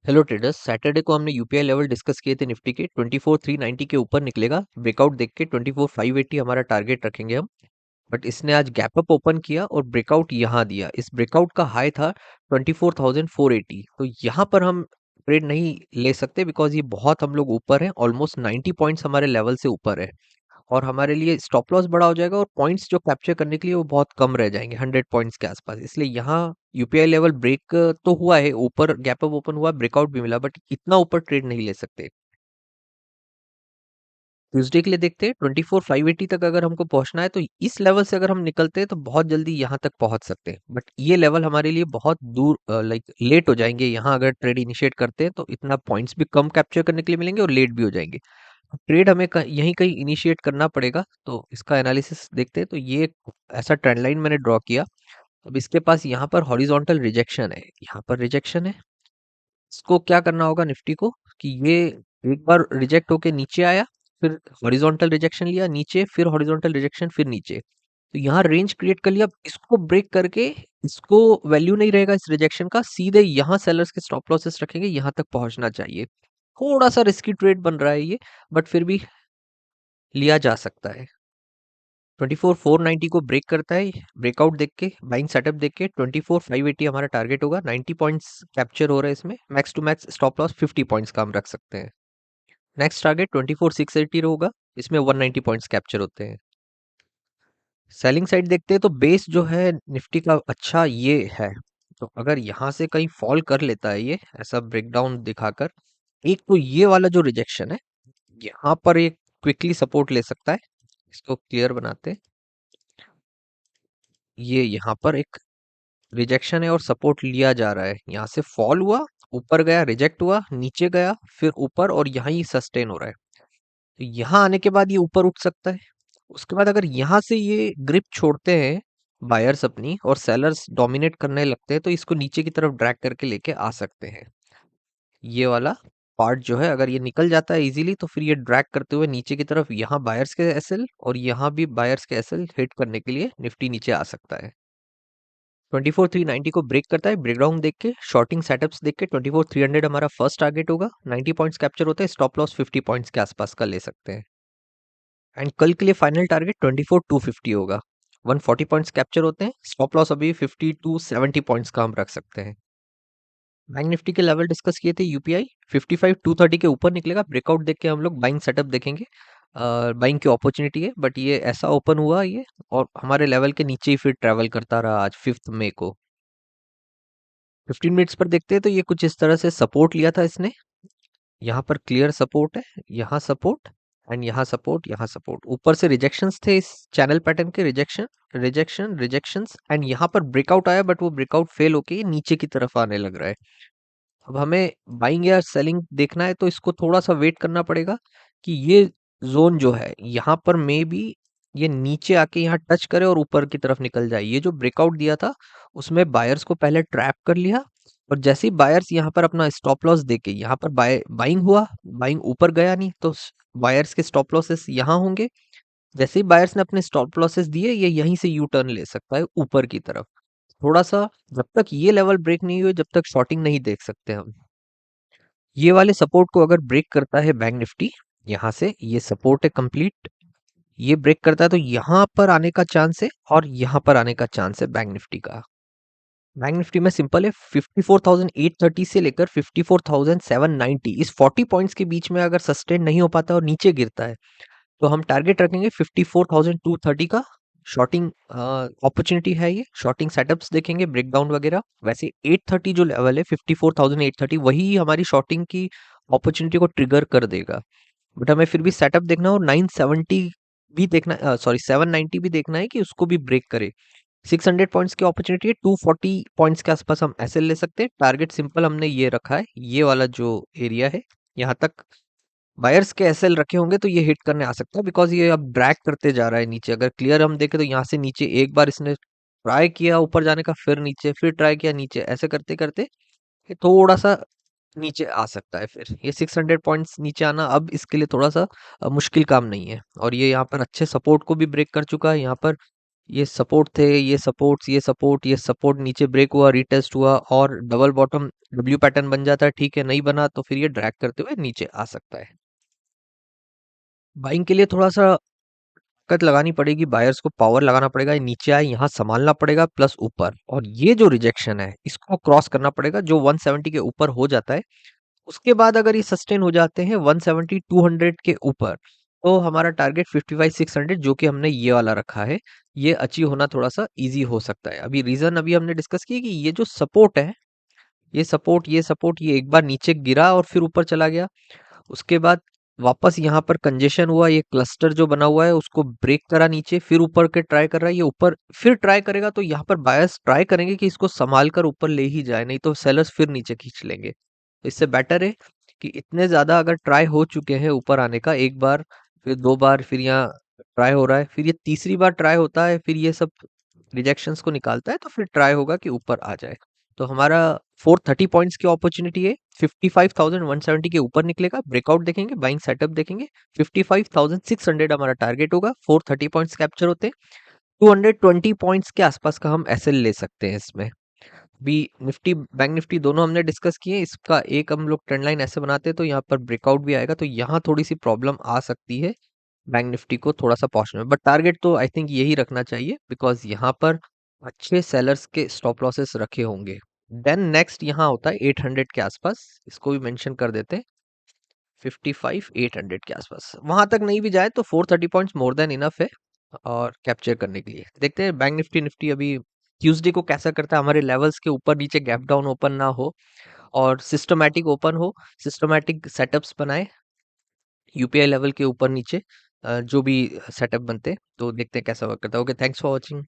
Hello traders, Saturday को हमने UPI level discuss किए थे निफ्टी के 24,390 के ऊपर निकलेगा। ब्रेकआउट देख के 24,580 हमारा टारगेट रखेंगे हम। बट इसने आज गैप अप ओपन किया और ब्रेकआउट यहाँ दिया। इस ब्रेकआउट का हाई था 24,480। तो यहाँ पर हम ट्रेड नहीं ले सकते बिकॉज ये बहुत हम लोग ऊपर है, ऑलमोस्ट 90 पॉइंट्स हमारे लेवल से ऊपर है और हमारे लिए स्टॉप लॉस बड़ा हो जाएगा और पॉइंट्स जो कैप्चर करने के लिए वो बहुत कम रह जाएंगे, 100 पॉइंट्स के आसपास। इसलिए यहाँ यूपीआई लेवल ब्रेक तो हुआ है, ऊपर गैप अप ओपन हुआ, ब्रेकआउट भी मिला, बट इतना ऊपर ट्रेड नहीं ले सकते। ट्यूसडे के लिए देखते हैं 24,580 तक अगर हमको पहुंचना है तो इस लेवल से अगर हम निकलते हैं तो बहुत जल्दी यहाँ तक पहुंच सकते हैं। बट ये लेवल हमारे लिए बहुत दूर, लाइक लेट हो जाएंगे। यहाँ अगर ट्रेड इनिशिएट करते हैं तो इतना पॉइंट्स भी कम कैप्चर करने के लिए मिलेंगे और लेट भी हो जाएंगे। ट्रेड हमें यहीं कहीं इनिशिएट करना पड़ेगा। तो इसका एनालिसिस देखते हैं। तो ये ऐसा ट्रेंड लाइन मैंने ड्रॉ किया। अब इसके पास यहाँ पर हॉरिजॉन्टल रिजेक्शन है, यहाँ पर रिजेक्शन है। इसको क्या करना होगा निफ्टी को कि ये एक बार रिजेक्ट होके नीचे आया, फिर हॉरिजॉन्टल रिजेक्शन लिया नीचे, फिर हॉरिजॉन्टल रिजेक्शन, फिर नीचे। तो यहाँ रेंज क्रिएट कर लिया। अब इसको ब्रेक करके, इसको वैल्यू नहीं रहेगा इस रिजेक्शन का, सीधे यहाँ सेलर्स के स्टॉप लॉसेस रखेंगे, यहाँ तक पहुंचना चाहिए। थोड़ा सा रिस्की ट्रेड बन रहा है ये, बट फिर भी लिया जा सकता है। 24,490 को ब्रेक करता है, ब्रेकआउट देख के, बाइंग सेटअप देख के 24,580 हमारा टारगेट होगा। 90 पॉइंट्स कैप्चर हो रहा है इसमें। Max to max stop loss 50 points का हम रख सकते हैं। नेक्स्ट टारगेट 24,680 होगा, इसमें 190 पॉइंट्स कैप्चर होते हैं। सेलिंग साइड देखते हैं तो बेस जो है निफ्टी का अच्छा ये है। तो अगर यहाँ से कहीं फॉल कर लेता है ये ऐसा ब्रेकडाउन दिखाकर, एक तो ये वाला जो रिजेक्शन है यहाँ पर एक क्विकली सपोर्ट ले सकता है। इसको क्लियर बनाते हैं। ये यहाँ पर एक रिजेक्शन है और सपोर्ट लिया जा रहा है। यहाँ से फॉल हुआ, ऊपर गया, रिजेक्ट हुआ, नीचे गया, फिर ऊपर, और यहाँ ही सस्टेन हो रहा है। तो यहाँ आने के बाद ये ऊपर उठ सकता है। उसके बाद अगर यहाँ से ये ग्रिप छोड़ते हैं बायर्स अपनी और सेलर्स डोमिनेट करने लगते हैं तो इसको नीचे की तरफ ड्रैग करके लेके आ सकते हैं। ये वाला पार्ट जो है अगर ये निकल जाता है इजीली तो फिर ये ड्रैग करते हुए नीचे की तरफ यहाँ बायर्स के एसएल और यहाँ भी बायर्स के एसएल हिट करने के लिए निफ्टी नीचे आ सकता है। 24,390 को ब्रेक करता है, ब्रेकडाउन देख के, शॉर्टिंग सेटअप्स देख के 24,300 हमारा फर्स्ट टारगेट होगा। 90 पॉइंट्स कैप्चर होते हैं, स्टॉप लॉस 50 पॉइंट्स के आसपास का ले सकते हैं। एंड कल के लिए फाइनल टारगेट 24,250 होगा। 140 पॉइंट्स कैप्चर होते हैं, स्टॉप लॉस अभी 50 टू 70 पॉइंट्स का हम रख सकते हैं। बैंक निफ्टी के लेवल डिस्कस किए थे, यूपीआई 55,230 के ऊपर निकलेगा। ब्रेकआउट देख के हम लोग बाइंग सेटअप देखेंगे। बाइंग की अपॉर्चुनिटी है, बट ये ऐसा ओपन हुआ ये और हमारे लेवल के नीचे ही फिर ट्रेवल करता रहा आज 5 मई को। 15 मिनट्स पर देखते हैं तो ये कुछ इस तरह से सपोर्ट लिया था इसने। यहाँ पर क्लियर सपोर्ट है, यहाँ सपोर्ट एंड यहाँ सपोर्ट, यहाँ सपोर्ट। ऊपर से रिजेक्शंस थे इस चैनल पैटर्न के, रिजेक्शन रिजेक्शन रिजेक्शंस, एंड यहाँ पर ब्रेकआउट आया बट वो ब्रेकआउट फेल होके ये नीचे की तरफ आने लग रहा है। अब हमें बाइंग या सेलिंग देखना है तो इसको थोड़ा सा वेट करना पड़ेगा कि ये जोन जो है यहाँ पर मे बी ये नीचे आके यहाँ टच करे और ऊपर की तरफ निकल जाए। ये जो ब्रेकआउट दिया था उसमें बायर्स को पहले ट्रैप कर लिया और जैसे ही बायर्स यहाँ पर अपना स्टॉप लॉस देके यहाँ पर बाइंग हुआ, बाइंग ऊपर गया नहीं तो बायर्स के स्टॉप लॉसेस यहाँ होंगे। जैसे ही बायर्स ने अपने स्टॉप लॉसेस दिए ये यहीं से यू टर्न ले सकता है ऊपर की तरफ। थोड़ा सा जब तक ये लेवल ब्रेक नहीं हुए जब तक शॉर्टिंग नहीं देख सकते हम। ये वाले सपोर्ट को अगर ब्रेक करता है बैंक निफ्टी, यहाँ से ये सपोर्ट है कंप्लीट, ये ब्रेक करता है तो यहाँ पर आने का चांस है और यहाँ पर आने का चांस है बैंक निफ्टी का। बैंक निफ्टी में सिंपल है, 54,830 से लेकर 54,790 इस 40 पॉइंट्स के बीच में अगर सस्टेन नहीं हो पाता और नीचे गिरता है तो हम टारगेट रखेंगे 54,230 का। शॉर्टिंग अपॉर्चुनिटी है ये, शॉर्टिंग सेटअप्स देखेंगे, ब्रेकडाउन वगैरह। वैसे 830 जो लेवल है 54,830 वही हमारी शॉर्टिंग की अपॉर्चुनिटी को ट्रिगर कर देगा। बट हमें फिर भी सेटअप देखना और 970 भी देखना, सॉरी 790 भी देखना है कि उसको भी ब्रेक करे। 600 पॉइंट्स की अपॉर्चुनिटी है, 240 पॉइंट्स के आसपास हम ऐसे ले सकते हैं। टारगेट सिंपल हमने ये रखा है, ये वाला जो एरिया है यहाँ तक बायर्स के एसएल रखे होंगे तो ये हिट करने आ सकता है बिकॉज ये अब ड्रैग करते जा रहा है नीचे। अगर क्लियर हम देखें तो यहाँ से नीचे एक बार इसने ट्राई किया ऊपर जाने का, फिर नीचे, फिर ट्राई किया नीचे, ऐसे करते करते ये थोड़ा सा नीचे आ सकता है। फिर ये 600 पॉइंट्स नीचे आना अब इसके लिए थोड़ा सा मुश्किल काम नहीं है। और ये यहाँ पर अच्छे सपोर्ट को भी ब्रेक कर चुका है। यहाँ पर ये सपोर्ट थे, ये सपोर्ट्स, ये सपोर्ट, ये सपोर्ट, नीचे ब्रेक हुआ, रीटेस्ट हुआ और डबल बॉटम डब्ल्यू पैटर्न बन जाता है, ठीक है। नहीं बना तो फिर ये ड्रैग करते हुए नीचे आ सकता है। बाइंग के लिए थोड़ा सा ताकत लगानी पड़ेगी, बायर्स को पावर लगाना पड़ेगा, ये नीचे आए यहाँ संभालना पड़ेगा प्लस ऊपर, और ये जो रिजेक्शन है इसको क्रॉस करना पड़ेगा जो 170 के ऊपर हो जाता है। उसके बाद अगर ये सस्टेन हो जाते हैं 170 200 के ऊपर, तो हमारा टारगेट 55 600 जो कि हमने ये वाला रखा है, ये अचीव होना थोड़ा सा इजी हो सकता है। अभी रीजन अभी हमने डिस्कस किया कि ये जो सपोर्ट है, ये सपोर्ट, ये सपोर्ट, ये एक बार नीचे गिरा और फिर ऊपर चला गया, उसके बाद वापस यहाँ पर कंजेशन हुआ, ये क्लस्टर जो बना हुआ है उसको ब्रेक करा नीचे, फिर ऊपर के ट्राई कर रहा है, ये ऊपर फिर ट्राई करेगा, तो यहाँ पर बायर्स ट्राई करेंगे कि इसको संभाल कर ऊपर ले ही जाए, नहीं तो सेलर्स फिर नीचे खींच लेंगे। इससे बेटर है कि इतने ज्यादा अगर ट्राई हो चुके हैं ऊपर आने का, एक बार फिर दो बार, फिर यहाँ ट्राई हो रहा है, फिर ये तीसरी बार ट्राई होता है, फिर ये सब रिजेक्शंस को निकालता है, तो फिर ट्राई होगा कि ऊपर आ जाए। तो हमारा 430 पॉइंट्स की अपॉर्चुनिटी है, 55,170 के ऊपर निकलेगा, ब्रेकआउट देखेंगे, बाइंग सेटअप देखेंगे, 55,600 हमारा टारगेट होगा, 430 पॉइंट्स कैप्चर होते हैं, 220 पॉइंट्स के आसपास का हम एसएल ले सकते हैं इसमें। भी निफ्टी बैंक निफ्टी दोनों हमने डिस्कस किए, इसका एक हम लोग ट्रेंड लाइन ऐसे बनाते हैं तो यहाँ पर ब्रेकआउट भी आएगा, तो यहाँ थोड़ी सी प्रॉब्लम आ सकती है बैंक निफ्टी को थोड़ा सा पहुंचने में, बट टारगेट तो आई थिंक यही रखना चाहिए बिकॉज यहाँ पर अच्छे सेलर्स के स्टॉप लॉसेस रखे होंगे। देन नेक्स्ट यहाँ होता है 800 के आसपास, इसको भी मेंशन कर देते हैं, 55 800 के आसपास, वहां तक नहीं भी जाए तो 430 पॉइंट्स मोर देन इनफ है और कैप्चर करने के लिए। देखते हैं बैंक निफ्टी निफ्टी अभी ट्यूसडे को कैसा करता है, हमारे लेवल्स के ऊपर नीचे गैप डाउन ओपन ना हो और सिस्टमैटिक ओपन हो, सिस्टमैटिक सेटअप्स बनाए यूपीआई लेवल के ऊपर नीचे, जो भी सेटअप बनते हैं, तो देखते हैं कैसा वर्क करता है। Okay, thanks for watching.